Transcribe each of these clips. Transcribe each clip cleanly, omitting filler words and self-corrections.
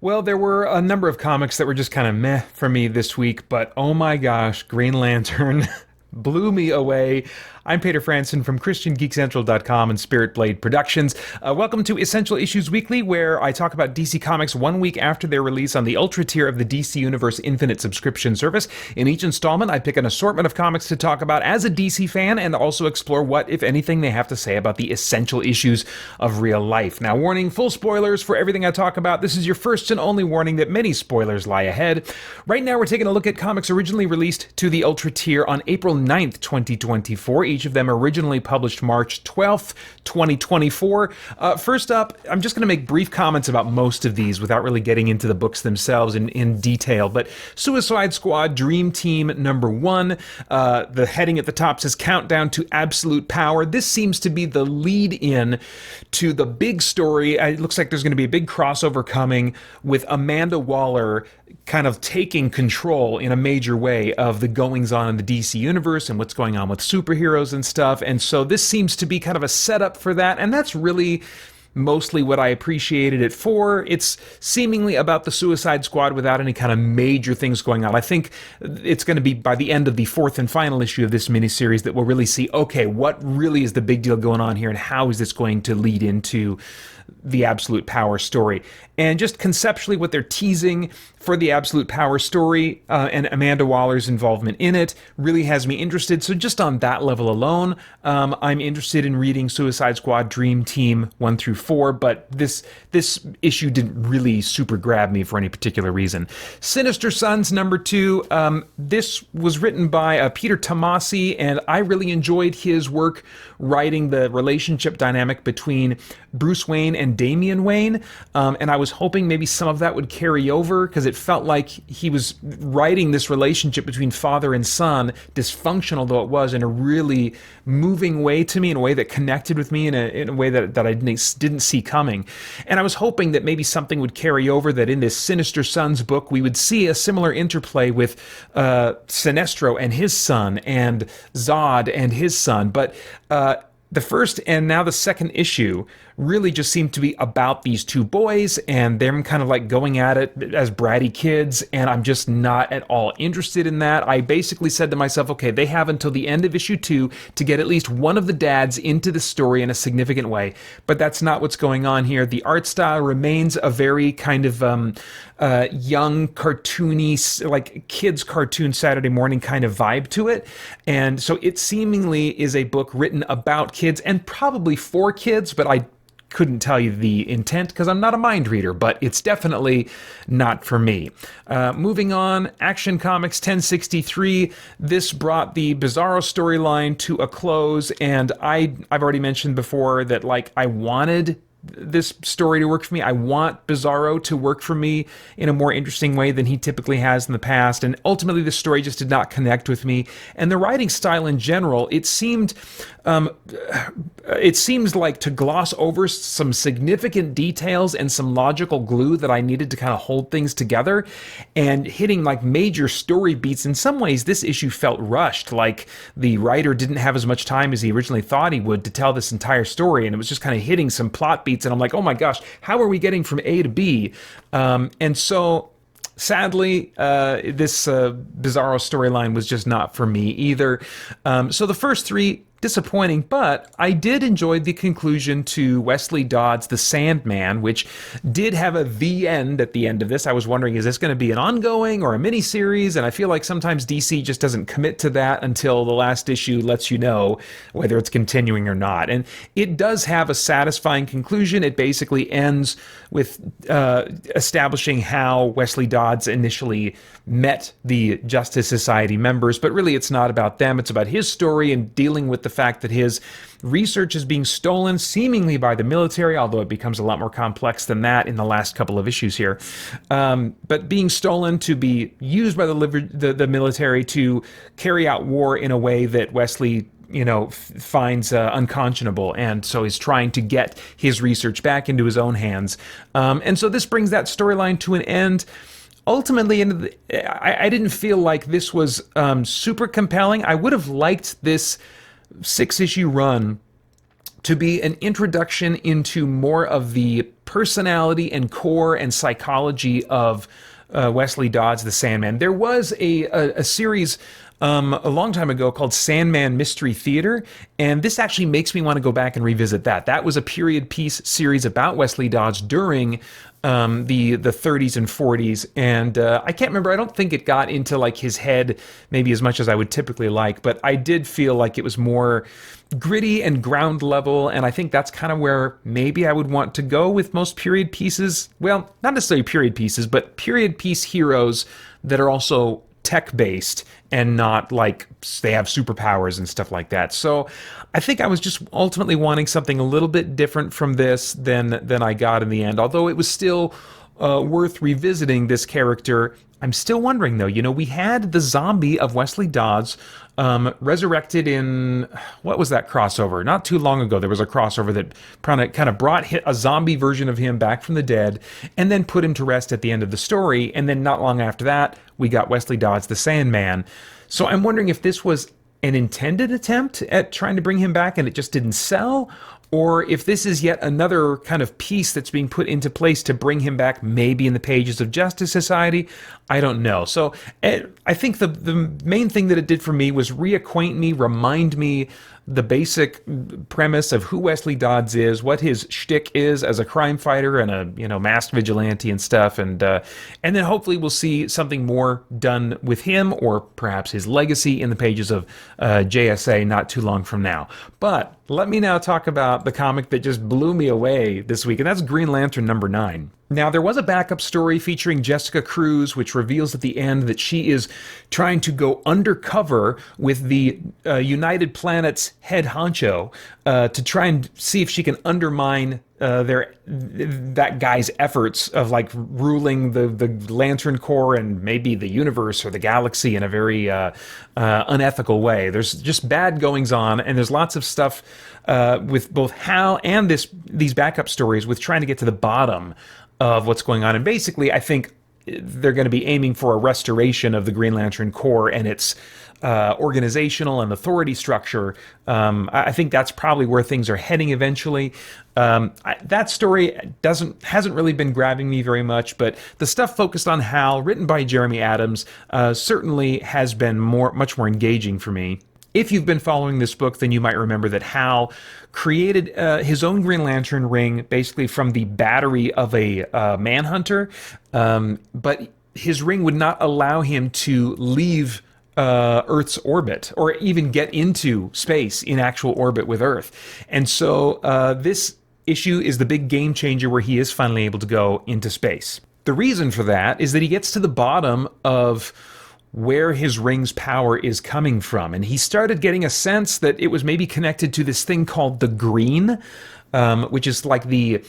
Well, there were a number of comics that were just kind of meh for me this week, but oh my gosh, Green Lantern blew me away. I'm Peter Franson from christiangeekcentral.com and Spirit Blade Productions. Welcome to Essential Issues Weekly, where I talk about DC Comics 1 week after their release on the Ultra tier of the DC Universe Infinite subscription service. In each installment, I pick an assortment of comics to talk about as a DC fan and also explore what, if anything, they have to say about the essential issues of real life. Now, warning, full spoilers for everything I talk about. This is your first and only warning that many spoilers lie ahead. Right now, we're taking a look at comics originally released to the Ultra tier on April 9th, 2024. Each of them originally published March 12th, 2024. First up, I'm just going to make brief comments about most of these without really getting into the books themselves in detail. But Suicide Squad Dream Team #1, the heading at the top says Countdown to Absolute Power. This seems to be the lead-in to the big story. It looks like there's going to be a big crossover coming with Amanda Waller kind of taking control in a major way of the goings-on in the DC universe and what's going on with superheroes and stuff. And so this seems to be kind of a setup for that, and that's really mostly what I appreciated it for. It's seemingly about the Suicide Squad without any kind of major things going on. I think it's going to be by the end of the fourth and final issue of this miniseries that we'll really see, okay, what really is the big deal going on here and how is this going to lead into the Absolute Power story. And just conceptually what they're teasing for the Absolute Power story and Amanda Waller's involvement in it really has me interested. So just on that level alone, I'm interested in reading Suicide Squad Dream Team 1 through 4, but this issue didn't really super grab me for any particular reason. Sinister Sons #2, this was written by Peter Tomasi, and I really enjoyed his work writing the relationship dynamic between Bruce Wayne and Damian Wayne, and I was hoping maybe some of that would carry over, because it felt like he was writing this relationship between father and son, dysfunctional though it was, in a really moving way to me, in a way that connected with me in a way that I didn't see coming. And I was hoping that maybe something would carry over, that in this Sinister Sons book we would see a similar interplay with Sinestro and his son, and Zod and his son, but the first and now the second issue really just seemed to be about these two boys and them kind of like going at it as bratty kids, and I'm just not at all interested in that. I basically said to myself, okay, they have until the end of issue 2 to get at least one of the dads into the story in a significant way, but that's not what's going on here. The art style remains a very kind of young, cartoony, like kids cartoon Saturday morning kind of vibe to it, and so it seemingly is a book written about kids and probably for kids, but I couldn't tell you the intent because I'm not a mind reader, but it's definitely not for me. Moving on, Action Comics 1063. This brought the Bizarro storyline to a close, and I've already mentioned before that like I wanted this story to work for me. I want Bizarro to work for me in a more interesting way than he typically has in the past, and ultimately the story just did not connect with me. And the writing style in general, it seems like to gloss over some significant details and some logical glue that I needed to kind of hold things together, and hitting like major story beats. In some ways, this issue felt rushed, like the writer didn't have as much time as he originally thought he would to tell this entire story, and it was just kind of hitting some plot beats, and I'm like, oh my gosh, how are we getting from A to B? And so sadly, this Bizarro storyline was just not for me either. So the first three, disappointing, but I did enjoy the conclusion to Wesley Dodds' The Sandman, which did have a the end at the end of this. I was wondering, is this going to be an ongoing or a mini-series? And I feel like sometimes DC just doesn't commit to that until the last issue lets you know whether it's continuing or not. And it does have a satisfying conclusion. It basically ends with establishing how Wesley Dodds initially met the Justice Society members, but really it's not about them. It's about his story and dealing with the fact that his research is being stolen seemingly by the military, although it becomes a lot more complex than that in the last couple of issues here. But being stolen to be used by the military to carry out war in a way that Wesley finds unconscionable, and so he's trying to get his research back into his own hands. And so this brings that storyline to an end. Ultimately, I didn't feel like this was super compelling. I would have liked this 6-issue run to be an introduction into more of the personality and core and psychology of Wesley Dodds, the Sandman. There was a series a long time ago called Sandman Mystery Theater, and this actually makes me want to go back and revisit that. That was a period piece series about Wesley Dodds during the 30s and 40s, and I can't remember. I don't think it got into like his head maybe as much as I would typically like, but I did feel like it was more gritty and ground level, and I think that's kind of where maybe I would want to go with most period pieces. Well, not necessarily period pieces, but period piece heroes that are also tech-based and not like they have superpowers and stuff like that. So I think I was just ultimately wanting something a little bit different from this than I got in the end. Although it was still worth revisiting this character. I'm still wondering though, we had the zombie of Wesley Dodds resurrected in, what was that crossover? Not too long ago, there was a crossover that kind of brought a zombie version of him back from the dead and then put him to rest at the end of the story. And then not long after that, we got Wesley Dodds, the Sandman. So I'm wondering if this was an intended attempt at trying to bring him back and it just didn't sell, or if this is yet another kind of piece that's being put into place to bring him back, maybe in the pages of Justice Society. I don't know. So I think the main thing that it did for me was reacquaint me, remind me the basic premise of who Wesley Dodds is, what his shtick is as a crime fighter and a masked vigilante and stuff, and then hopefully we'll see something more done with him or perhaps his legacy in the pages of JSA not too long from now. But let me now talk about the comic that just blew me away this week, and that's Green Lantern #9. Now, there was a backup story featuring Jessica Cruz, which reveals at the end that she is trying to go undercover with the United Planet's head honcho to try and see if she can undermine that guy's efforts of like ruling the Lantern Corps and maybe the universe or the galaxy in a very unethical way. There's just bad goings on, and there's lots of stuff with both Hal and these backup stories with trying to get to the bottom of what's going on. And basically, I think they're going to be aiming for a restoration of the Green Lantern Corps and its organizational and authority structure. I think that's probably where things are heading eventually. That story hasn't really been grabbing me very much, but the stuff focused on Hal, written by Jeremy Adams, certainly has been much more engaging for me. If you've been following this book, then you might remember that Hal created his own Green Lantern ring basically from the battery of a manhunter, but his ring would not allow him to leave Earth's orbit or even get into space in actual orbit with Earth. And so this issue is the big game changer where he is finally able to go into space. The reason for that is that he gets to the bottom of where his ring's power is coming from. And he started getting a sense that it was maybe connected to this thing called the green, which is like the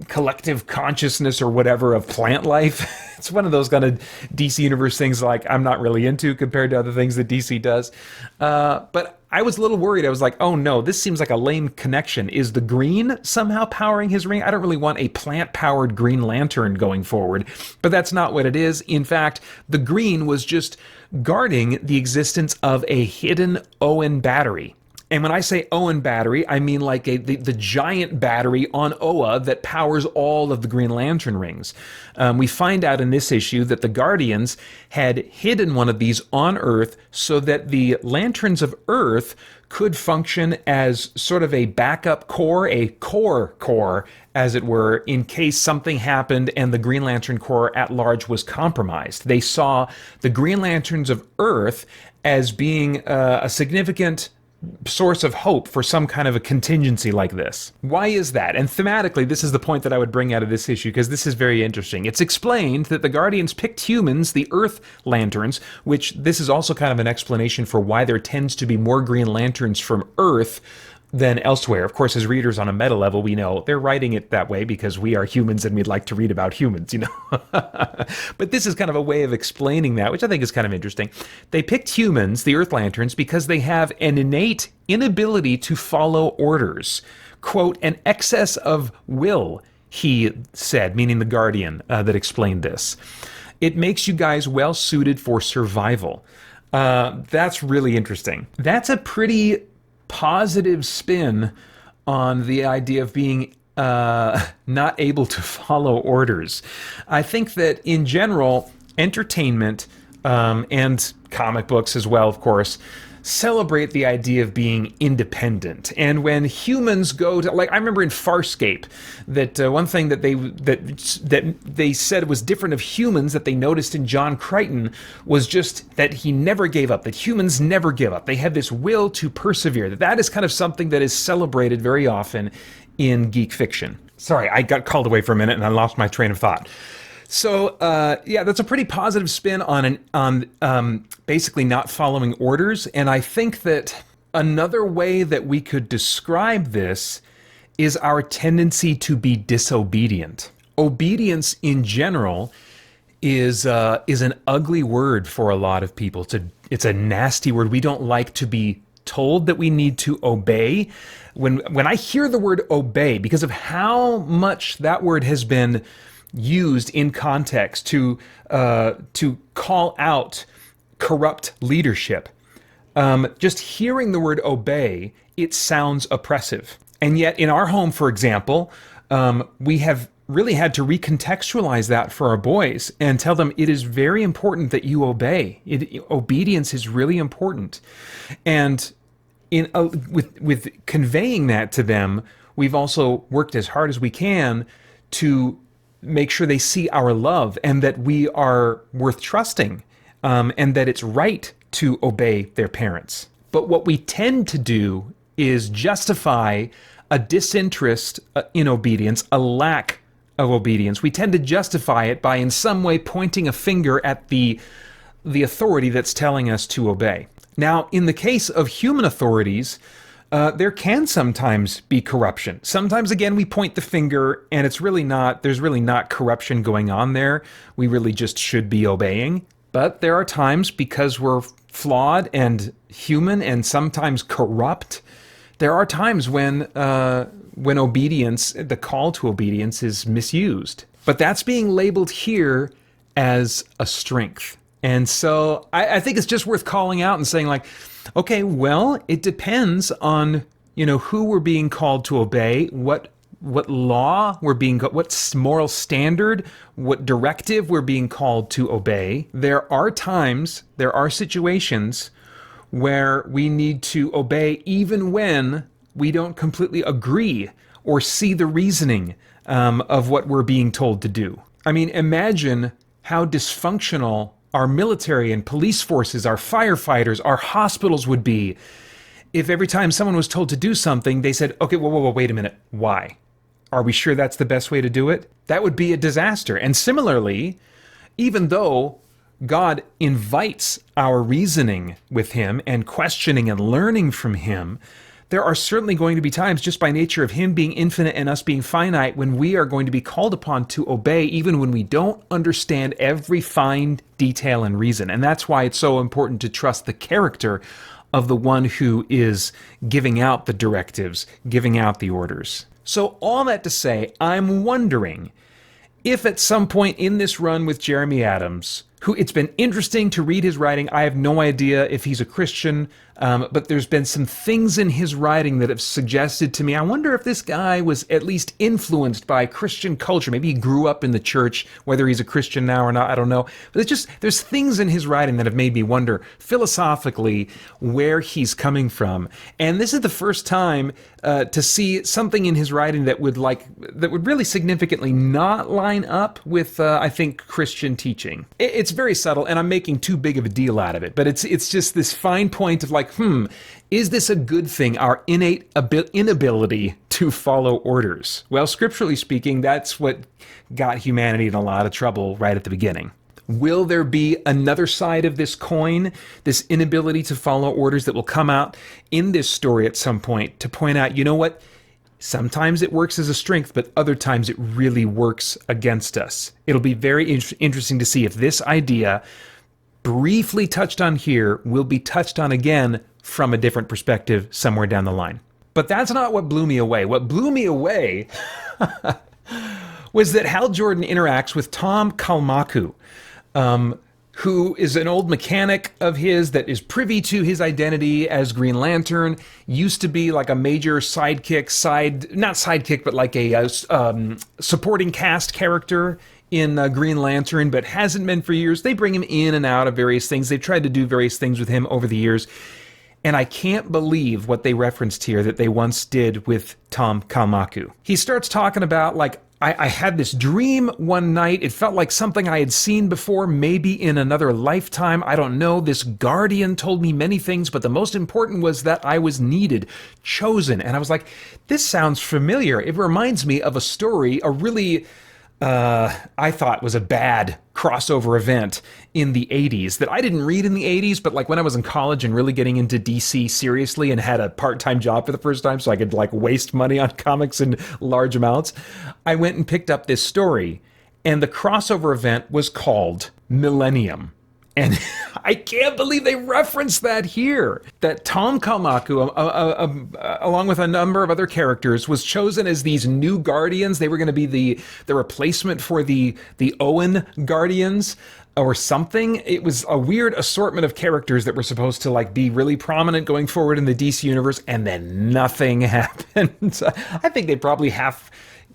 collective consciousness or whatever of plant life. It's one of those kind of DC Universe things like I'm not really into compared to other things that DC does. But I was a little worried. I was like, oh no, this seems like a lame connection. Is the green somehow powering his ring? I don't really want a plant-powered Green Lantern going forward, but that's not what it is. In fact, the green was just guarding the existence of a hidden Owen battery. And when I say Owen battery, I mean like the giant battery on Oa that powers all of the Green Lantern rings. We find out in this issue that the Guardians had hidden one of these on Earth so that the Lanterns of Earth could function as sort of a backup core, a core, as it were, in case something happened and the Green Lantern Corps at large was compromised. They saw the Green Lanterns of Earth as being a significant source of hope for some kind of a contingency like this. Why is that? And thematically, this is the point that I would bring out of this issue, because this is very interesting. It's explained that the Guardians picked humans, the Earth Lanterns, which this is also kind of an explanation for why there tends to be more Green Lanterns from Earth than elsewhere. Of course, as readers on a meta level, we know they're writing it that way because we are humans and we'd like to read about humans, But this is kind of a way of explaining that, which I think is kind of interesting. They picked humans, the Earth Lanterns, because they have an innate inability to follow orders. Quote, an excess of will, he said, meaning the Guardian that explained this. It makes you guys well suited for survival. That's really interesting. That's a pretty positive spin on the idea of being not able to follow orders. I think that in general, entertainment and comic books as well, of course, celebrate the idea of being independent. And when humans go to, like, I remember in Farscape that one thing that they said was different of humans that they noticed in John Crichton was just that he never gave up, that humans never give up. They have this will to persevere. That is kind of something that is celebrated very often in geek fiction. Sorry, I got called away for a minute and I lost my train of thought. So, yeah, that's a pretty positive spin on basically not following orders. And I think that another way that we could describe this is our tendency to be disobedient. Obedience in general is an ugly word for a lot of people. It's a nasty word. We don't like to be told that we need to obey. When I hear the word obey, because of how much that word has been used in context to call out corrupt leadership, just hearing the word obey, it sounds oppressive. And yet in our home, for example, we have really had to recontextualize that for our boys and tell them it is very important that you obey. Obedience is really important. And with conveying that to them, we've also worked as hard as we can to make sure they see our love and that we are worth trusting, and that it's right to obey their parents. But what we tend to do is justify a disinterest in obedience, a lack of obedience. We tend to justify it by in some way pointing a finger at the authority that's telling us to obey. Now, in the case of human authorities, there can sometimes be corruption. Sometimes, again, we point the finger and there's really not corruption going on there. We really just should be obeying. But there are times, because we're flawed and human and sometimes corrupt, there are times when obedience, the call to obedience, is misused. But that's being labeled here as a strength. And so I think it's just worth calling out and saying, like, okay, well, it depends on, who we're being called to obey, what law we're being, what moral standard, what directive we're being called to obey. There are times, there are situations where we need to obey even when we don't completely agree or see the reasoning of what we're being told to do. I mean, imagine how dysfunctional our military and police forces, our firefighters, our hospitals would be if every time someone was told to do something, they said, okay, whoa, wait a minute, why? Are we sure that's the best way to do it? That would be a disaster. And similarly, even though God invites our reasoning with Him and questioning and learning from Him, there are certainly going to be times, just by nature of Him being infinite and us being finite, when we are going to be called upon to obey, even when we don't understand every fine detail and reason. And that's why it's so important to trust the character of the one who is giving out the directives, giving out the orders. So all that to say, I'm wondering if at some point in this run with Jeremy Adams, who it's been interesting to read his writing. I have no idea if he's a Christian, but there's been some things in his writing that have suggested to me, I wonder if this guy was at least influenced by Christian culture. Maybe he grew up in the church, whether he's a Christian now or not, I don't know. But there's things in his writing that have made me wonder philosophically where he's coming from. And this is the first time to see something in his writing that would really significantly not line up with, I think, Christian teaching. It's very subtle, and I'm making too big of a deal out of it, but it's just this fine point of like, is this a good thing, our innate inability to follow orders? Well, scripturally speaking, that's what got humanity in a lot of trouble right at the beginning. Will there be another side of this coin, this inability to follow orders, that will come out in this story at some point to point out, you know what? Sometimes it works as a strength, but other times it really works against us. It'll be very interesting to see if this idea, briefly touched on here, will be touched on again from a different perspective somewhere down the line. But that's not what blew me away. What blew me away was that Hal Jordan interacts with Tom Kalmaku, who is an old mechanic of his that is privy to his identity as Green Lantern, used to be like a major not sidekick, but like a supporting cast character in Green Lantern, but hasn't been for years. They bring him in and out of various things. They've tried to do various things with him over the years. And I can't believe what they referenced here that they once did with Tom Kalmaku. He starts talking about, like, I had this dream one night. It felt like something I had seen before, maybe in another lifetime. I don't know. This guardian told me many things, but the most important was that I was needed, chosen. And I was like, this sounds familiar. It reminds me of a story, a really, I thought was a bad crossover event in the 80s that I didn't read in the 80s, but like when I was in college and really getting into DC seriously and had a part-time job for the first time so I could like waste money on comics in large amounts, I went and picked up this story, and the crossover event was called Millennium. And I can't believe they referenced that here. That Tom Kalmaku, along with a number of other characters, was chosen as these new Guardians. They were going to be the replacement for the Owen Guardians or something. It was a weird assortment of characters that were supposed to like be really prominent going forward in the DC universe, and then nothing happened. I think they probably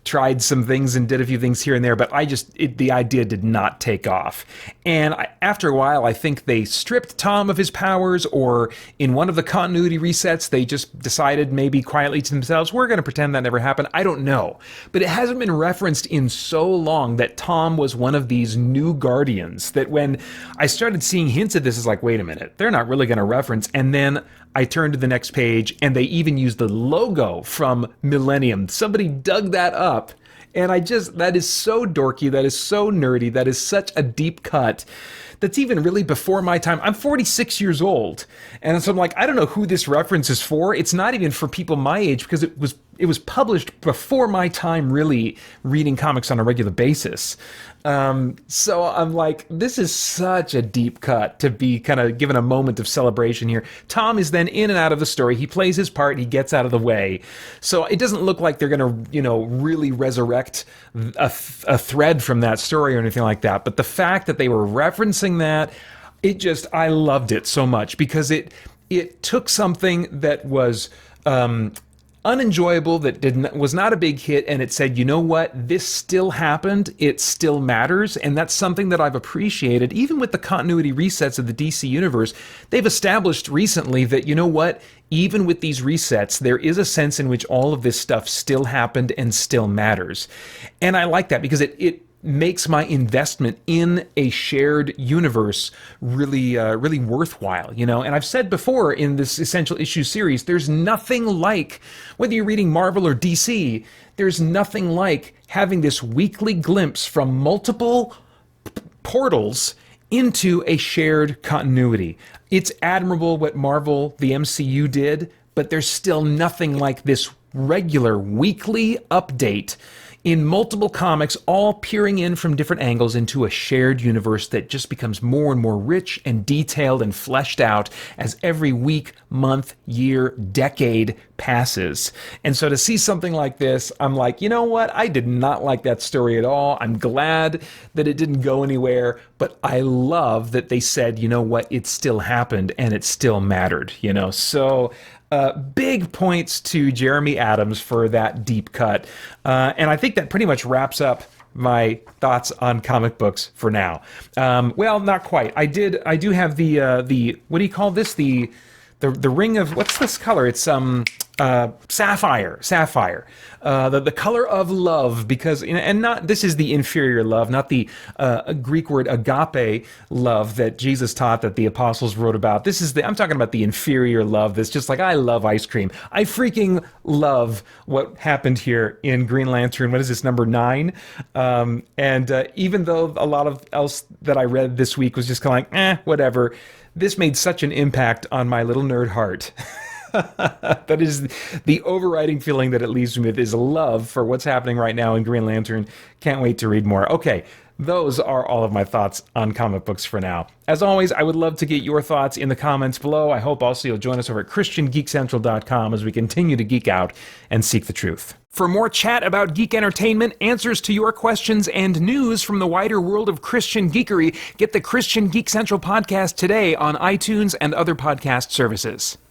tried some things and did a few things here and there, but the idea did not take off. And after a while, I think they stripped Tom of his powers, or in one of the continuity resets, they just decided maybe quietly to themselves, we're going to pretend that never happened. I don't know. But it hasn't been referenced in so long that Tom was one of these new Guardians that when I started seeing hints of this, it's like, wait a minute, they're not really going to reference. And then I turned to the next page, and they even used the logo from Millennium. Somebody dug that up, and that is so dorky, that is so nerdy, that is such a deep cut. That's even really before my time. I'm 46 years old, and so I'm like, I don't know who this reference is for. It's not even for people my age, because it was published before my time really reading comics on a regular basis. So I'm like, this is such a deep cut to be kind of given a moment of celebration here. Tom is then in and out of the story. He plays his part. He gets out of the way. So it doesn't look like they're going to, really resurrect a thread from that story or anything like that. But the fact that they were referencing that, I loved it so much, because it took something that was, unenjoyable, that was not a big hit, and it said, you know what, this still happened, it still matters. And that's something that I've appreciated. Even with the continuity resets of the DC universe, they've established recently that, you know what, even with these resets, there is a sense in which all of this stuff still happened and still matters. And I like that, because it makes my investment in a shared universe really worthwhile, And I've said before in this Essential Issue series, there's nothing like, whether you're reading Marvel or DC, there's nothing like having this weekly glimpse from multiple portals into a shared continuity. It's admirable what Marvel, the MCU did, but there's still nothing like this regular weekly update in multiple comics, all peering in from different angles into a shared universe that just becomes more and more rich and detailed and fleshed out as every week, month, year, decade passes. And so to see something like this, I'm like, you know what? I did not like that story at all. I'm glad that it didn't go anywhere, but I love that they said, you know what? It still happened and it still mattered, So big points to Jeremy Adams for that deep cut. And I think that pretty much wraps up my thoughts on comic books for now. Well, not quite. I do have the what do you call this? The ring of, what's this color? It's sapphire. The color of love, because, and not, this is the inferior love, not the Greek word agape love that Jesus taught, that the apostles wrote about. I'm talking about the inferior love that's just like, I love ice cream. I freaking love what happened here in Green Lantern. What is this, number 9? And even though a lot of else that I read this week was just kind of like, whatever, this made such an impact on my little nerd heart. That is the overriding feeling that it leaves me with, is love for what's happening right now in Green Lantern. Can't wait to read more. Okay, those are all of my thoughts on comic books for now. As always, I would love to get your thoughts in the comments below. I hope also you'll join us over at christiangeekcentral.com as we continue to geek out and seek the truth. For more chat about geek entertainment, answers to your questions, and news from the wider world of Christian geekery, get the Christian Geek Central podcast today on iTunes and other podcast services.